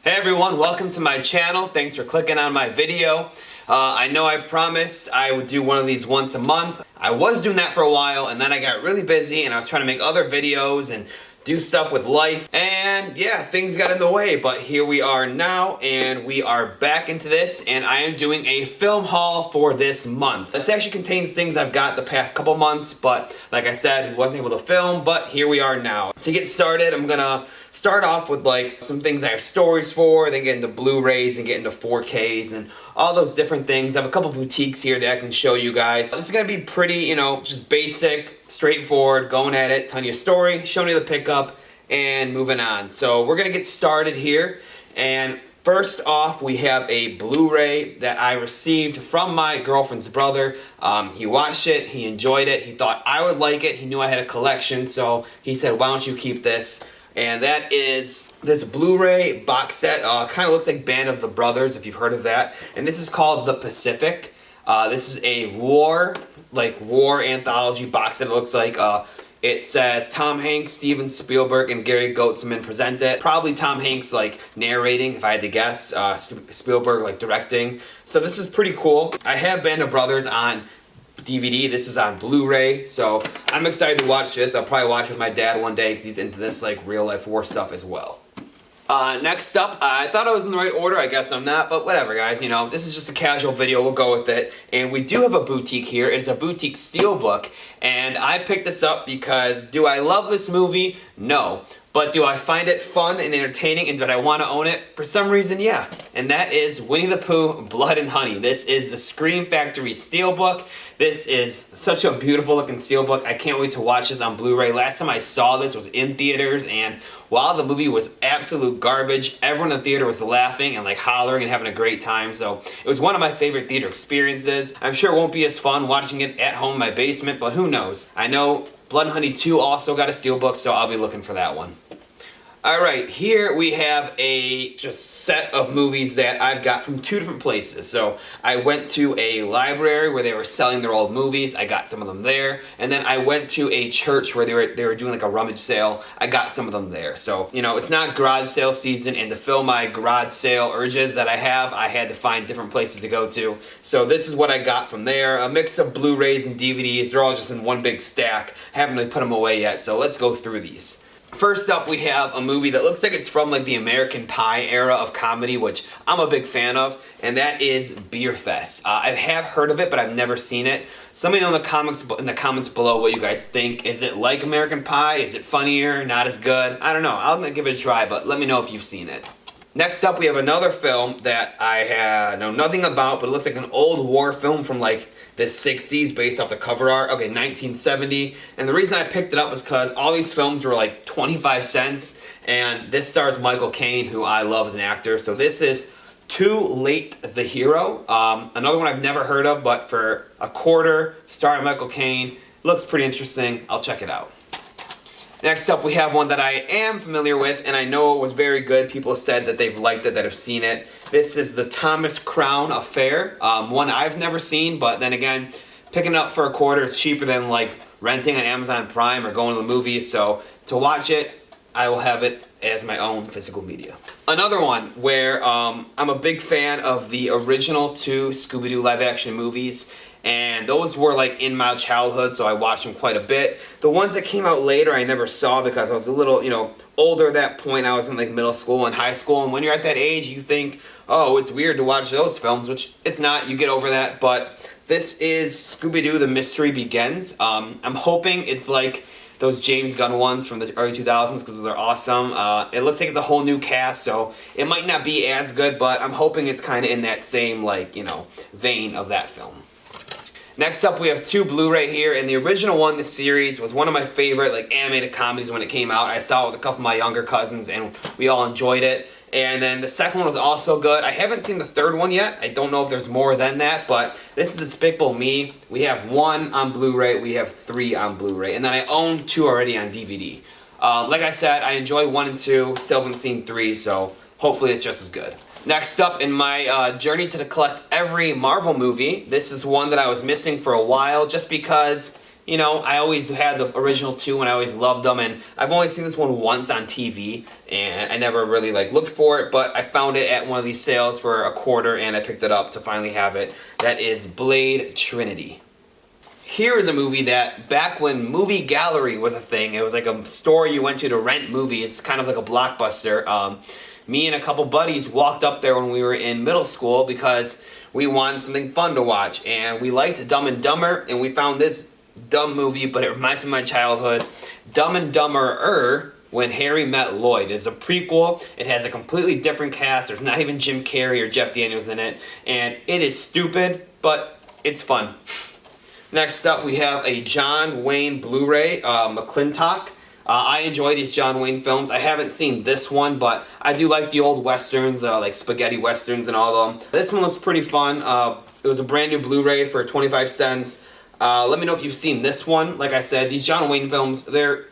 Hey everyone, welcome to my channel. Thanks for clicking on my video. I know I promised I would do one of these once a month. I was doing that for a while and then I got really busy and I was trying to make other videos and do stuff with life, and yeah, things got in the way, but here we are now and we are back into this, and I am doing a film haul for this month. This actually contains things I've got the past couple months, but like I said, wasn't able to film, but here we are now. To get started, I'm gonna start off with like some things I have stories for, then get into Blu-rays and get into 4Ks and all those different things. I have a couple boutiques here that I can show you guys. This is gonna be pretty, just basic, straightforward, going at it, telling you a story, showing you the pickup, and moving on. So we're gonna get started here, and first off, we have a Blu-ray that I received from my girlfriend's brother. He watched it, he enjoyed it, he thought I would like it, he knew I had a collection, so he said, why don't you keep this? And that is this Blu-ray box set. Kind of looks like Band of the Brothers, if you've heard of that. And this is called The Pacific. This is a war anthology box set. It looks like it says Tom Hanks, Steven Spielberg, and Gary Goetzman present it. Probably Tom Hanks like narrating, if I had to guess. Spielberg like directing. So this is pretty cool. I have Band of Brothers on DVD. This is on Blu-ray, so I'm excited to watch this. I'll probably watch it with my dad one day because he's into this like real life war stuff as well. Next up, I thought I was in the right order. I guess I'm not, but whatever, guys. This is just a casual video. We'll go with it. And we do have a boutique here. It's a boutique steelbook, and I picked this up because do I love this movie? No. But do I find it fun and entertaining, and did I want to own it? For some reason, yeah. And that is Winnie the Pooh, Blood and Honey. This is the Scream Factory steelbook. This is such a beautiful looking steelbook. I can't wait to watch this on Blu-ray. Last time I saw this was in theaters, and while the movie was absolute garbage, everyone in the theater was laughing and like hollering and having a great time. So it was one of my favorite theater experiences. I'm sure it won't be as fun watching it at home in my basement, but who knows? I know Blood and Honey 2 also got a steelbook, so I'll be looking for that one. Alright, here we have a just set of movies that I've got from two different places. So I went to a library where they were selling their old movies. I got some of them there. And then I went to a church where they were doing like a rummage sale. I got some of them there. So, it's not garage sale season, and to fill my garage sale urges that I had to find different places to go to. So this is what I got from there. A mix of Blu-rays and DVDs. They're all just in one big stack. I haven't really put them away yet, so let's go through these. First up, we have a movie that looks like it's from like the American Pie era of comedy, which I'm a big fan of, and that is Beer Fest. I have heard of it, but I've never seen it. So let me know in the comments below what you guys think. Is it like American Pie? Is it funnier? Not as good? I don't know. I'm gonna give it a try, but let me know if you've seen it. Next up, we have another film that I know nothing about, but it looks like an old war film from like the 60s based off the cover art. Okay, 1970. And the reason I picked it up was because all these films were like 25 cents, and this stars Michael Caine, who I love as an actor. So this is Too Late the Hero. Another one I've never heard of, but for a quarter, starring Michael Caine. Looks pretty interesting. I'll check it out. Next up, we have one that I am familiar with, and I know it was very good. People said that they've liked it, that have seen it. This is the Thomas Crown Affair. One I've never seen, but then again, picking it up for a quarter is cheaper than like renting on Amazon Prime or going to the movies. So to watch it, I will have it as my own physical media. Another one where I'm a big fan of the original two Scooby-Doo live-action movies. And those were like in my childhood, so I watched them quite a bit. The ones that came out later I never saw because I was a little, older at that point. I was in like middle school and high school, and when you're at that age, you think, oh, it's weird to watch those films, which it's not. You get over that, but this is Scooby-Doo The Mystery Begins. I'm hoping it's like those James Gunn ones from the early 2000s because those are awesome. It looks like it's a whole new cast, so it might not be as good, but I'm hoping it's kind of in that same, vein of that film. Next up, we have two Blu-ray here, and the original one, this series, was one of my favorite animated comedies when it came out. I saw it with a couple of my younger cousins, and we all enjoyed it. And then the second one was also good. I haven't seen the third one yet. I don't know if there's more than that, but this is Despicable Me. We have one on Blu-ray. We have three on Blu-ray, and then I own two already on DVD. Like I said, I enjoy 1 and 2. Still haven't seen 3, so hopefully it's just as good. Next up in my journey to collect every Marvel movie, this is one that I was missing for a while just because you know, I always had the original two and I always loved them, and I've only seen this one once on TV and I never really like looked for it, but I found it at one of these sales for a quarter and I picked it up to finally have it. That is Blade Trinity. Here is a movie that back when Movie Gallery was a thing, it was like a store you went to rent movies, kind of like a Blockbuster. Me and a couple buddies walked up there when we were in middle school because we wanted something fun to watch, and we liked Dumb and Dumber, and we found this dumb movie, but it reminds me of my childhood. Dumb and Dumber When Harry Met Lloyd. It's a prequel. It has a completely different cast. There's not even Jim Carrey or Jeff Daniels in it, and it is stupid, but it's fun. Next up, we have a John Wayne Blu-ray, McClintock. I enjoy these John Wayne films. I haven't seen this one, but I do like the old westerns, like spaghetti westerns and all of them. This one looks pretty fun. It was a brand new Blu-ray for 25 cents. Let me know if you've seen this one. Like I said, these John Wayne films, they're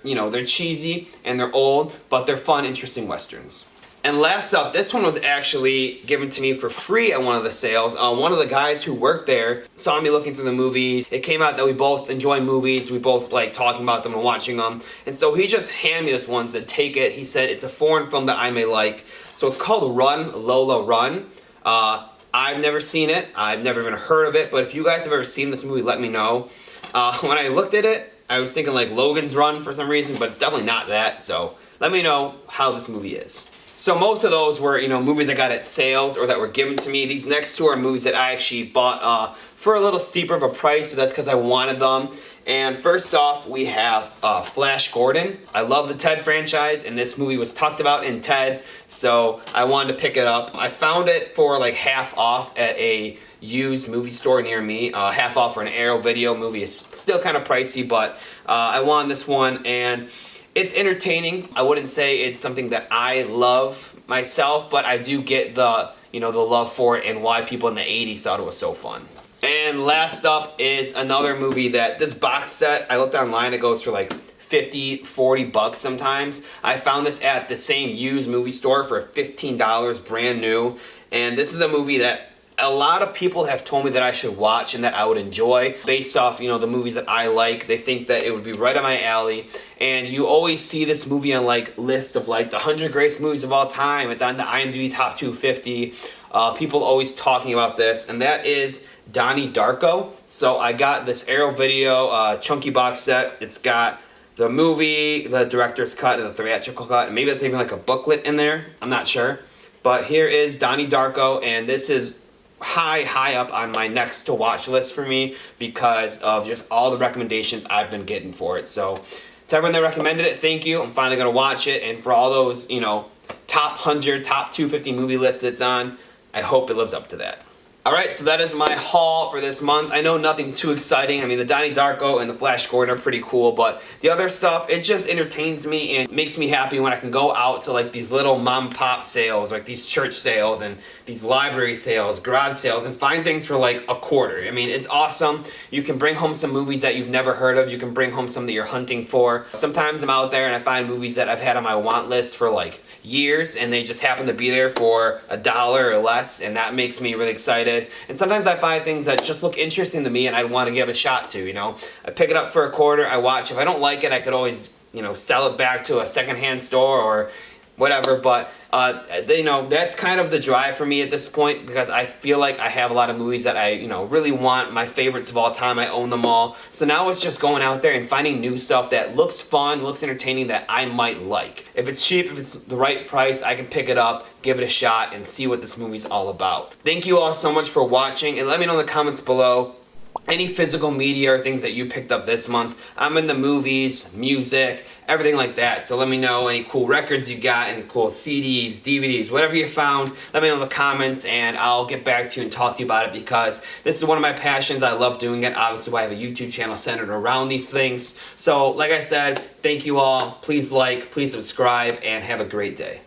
cheesy and they're old, but they're fun, interesting westerns. And last up, this one was actually given to me for free at one of the sales. One of the guys who worked there saw me looking through the movies. It came out that we both enjoy movies. We both like talking about them and watching them. And so he just handed me this one, said, take it. He said, it's a foreign film that I may like. So it's called Run, Lola, Run. I've never seen it. I've never even heard of it. But if you guys have ever seen this movie, let me know. When I looked at it, I was thinking like Logan's Run for some reason, but it's definitely not that. So let me know how this movie is. So most of those were, movies I got at sales or that were given to me. These next two are movies that I actually bought for a little steeper of a price, but that's because I wanted them. And first off, we have Flash Gordon. I love the Ted franchise, and this movie was talked about in Ted, so I wanted to pick it up. I found it for like half off at a used movie store near me. Half off for an Arrow Video movie. Is still kind of pricey, but I wanted this one, and it's entertaining. I wouldn't say it's something that I love myself, but I do get the love for it and why people in the 80s thought it was so fun. And last up is another movie that this box set, I looked online, it goes for like 50, 40 bucks sometimes. I found this at the same used movie store for $15, brand new. And this is a movie that a lot of people have told me that I should watch and that I would enjoy based off, the movies that I like. They think that it would be right up my alley. And you always see this movie on like list of like the 100 greatest movies of all time. It's on the IMDb Top 250. People always talking about this, and that is Donnie Darko. So I got this Arrow Video chunky box set. It's got the movie, the director's cut, and the theatrical cut. And maybe that's even like a booklet in there. I'm not sure. But here is Donnie Darko, and this is high up on my next to watch list for me because of just all the recommendations I've been getting for it. So to everyone that recommended it, thank you. I'm finally going to watch it. And for all those, top 100, top 250 movie lists it's on, I hope it lives up to that. Alright, so that is my haul for this month. I know nothing too exciting. I mean, the Donnie Darko and the Flash Gordon are pretty cool, but the other stuff, it just entertains me and makes me happy when I can go out to like these little mom and pop sales, like these church sales and these library sales, garage sales, and find things for like a quarter. I mean, it's awesome. You can bring home some movies that you've never heard of. You can bring home some that you're hunting for. Sometimes I'm out there and I find movies that I've had on my want list for like years, and they just happen to be there for $1 or less, and that makes me really excited. And sometimes I find things that just look interesting to me and I'd want to give a shot to, I pick it up for a quarter, I watch. If I don't like it, I could always, sell it back to a secondhand store or whatever, but that's kind of the drive for me at this point, because I feel like I have a lot of movies that I really want, my favorites of all time. I own them all. So now it's just going out there and finding new stuff that looks fun, looks entertaining, that I might like. If it's cheap, if it's the right price, I can pick it up, give it a shot, and see what this movie's all about. Thank you all so much for watching, and let me know in the comments below any physical media or things that you picked up this month. I'm in the movies, music, everything like that. So let me know any cool records you got, any cool CDs, DVDs, whatever you found. Let me know in the comments and I'll get back to you and talk to you about it, because this is one of my passions. I love doing it. Obviously, I have a YouTube channel centered around these things. So like I said, thank you all. Please like, please subscribe, and have a great day.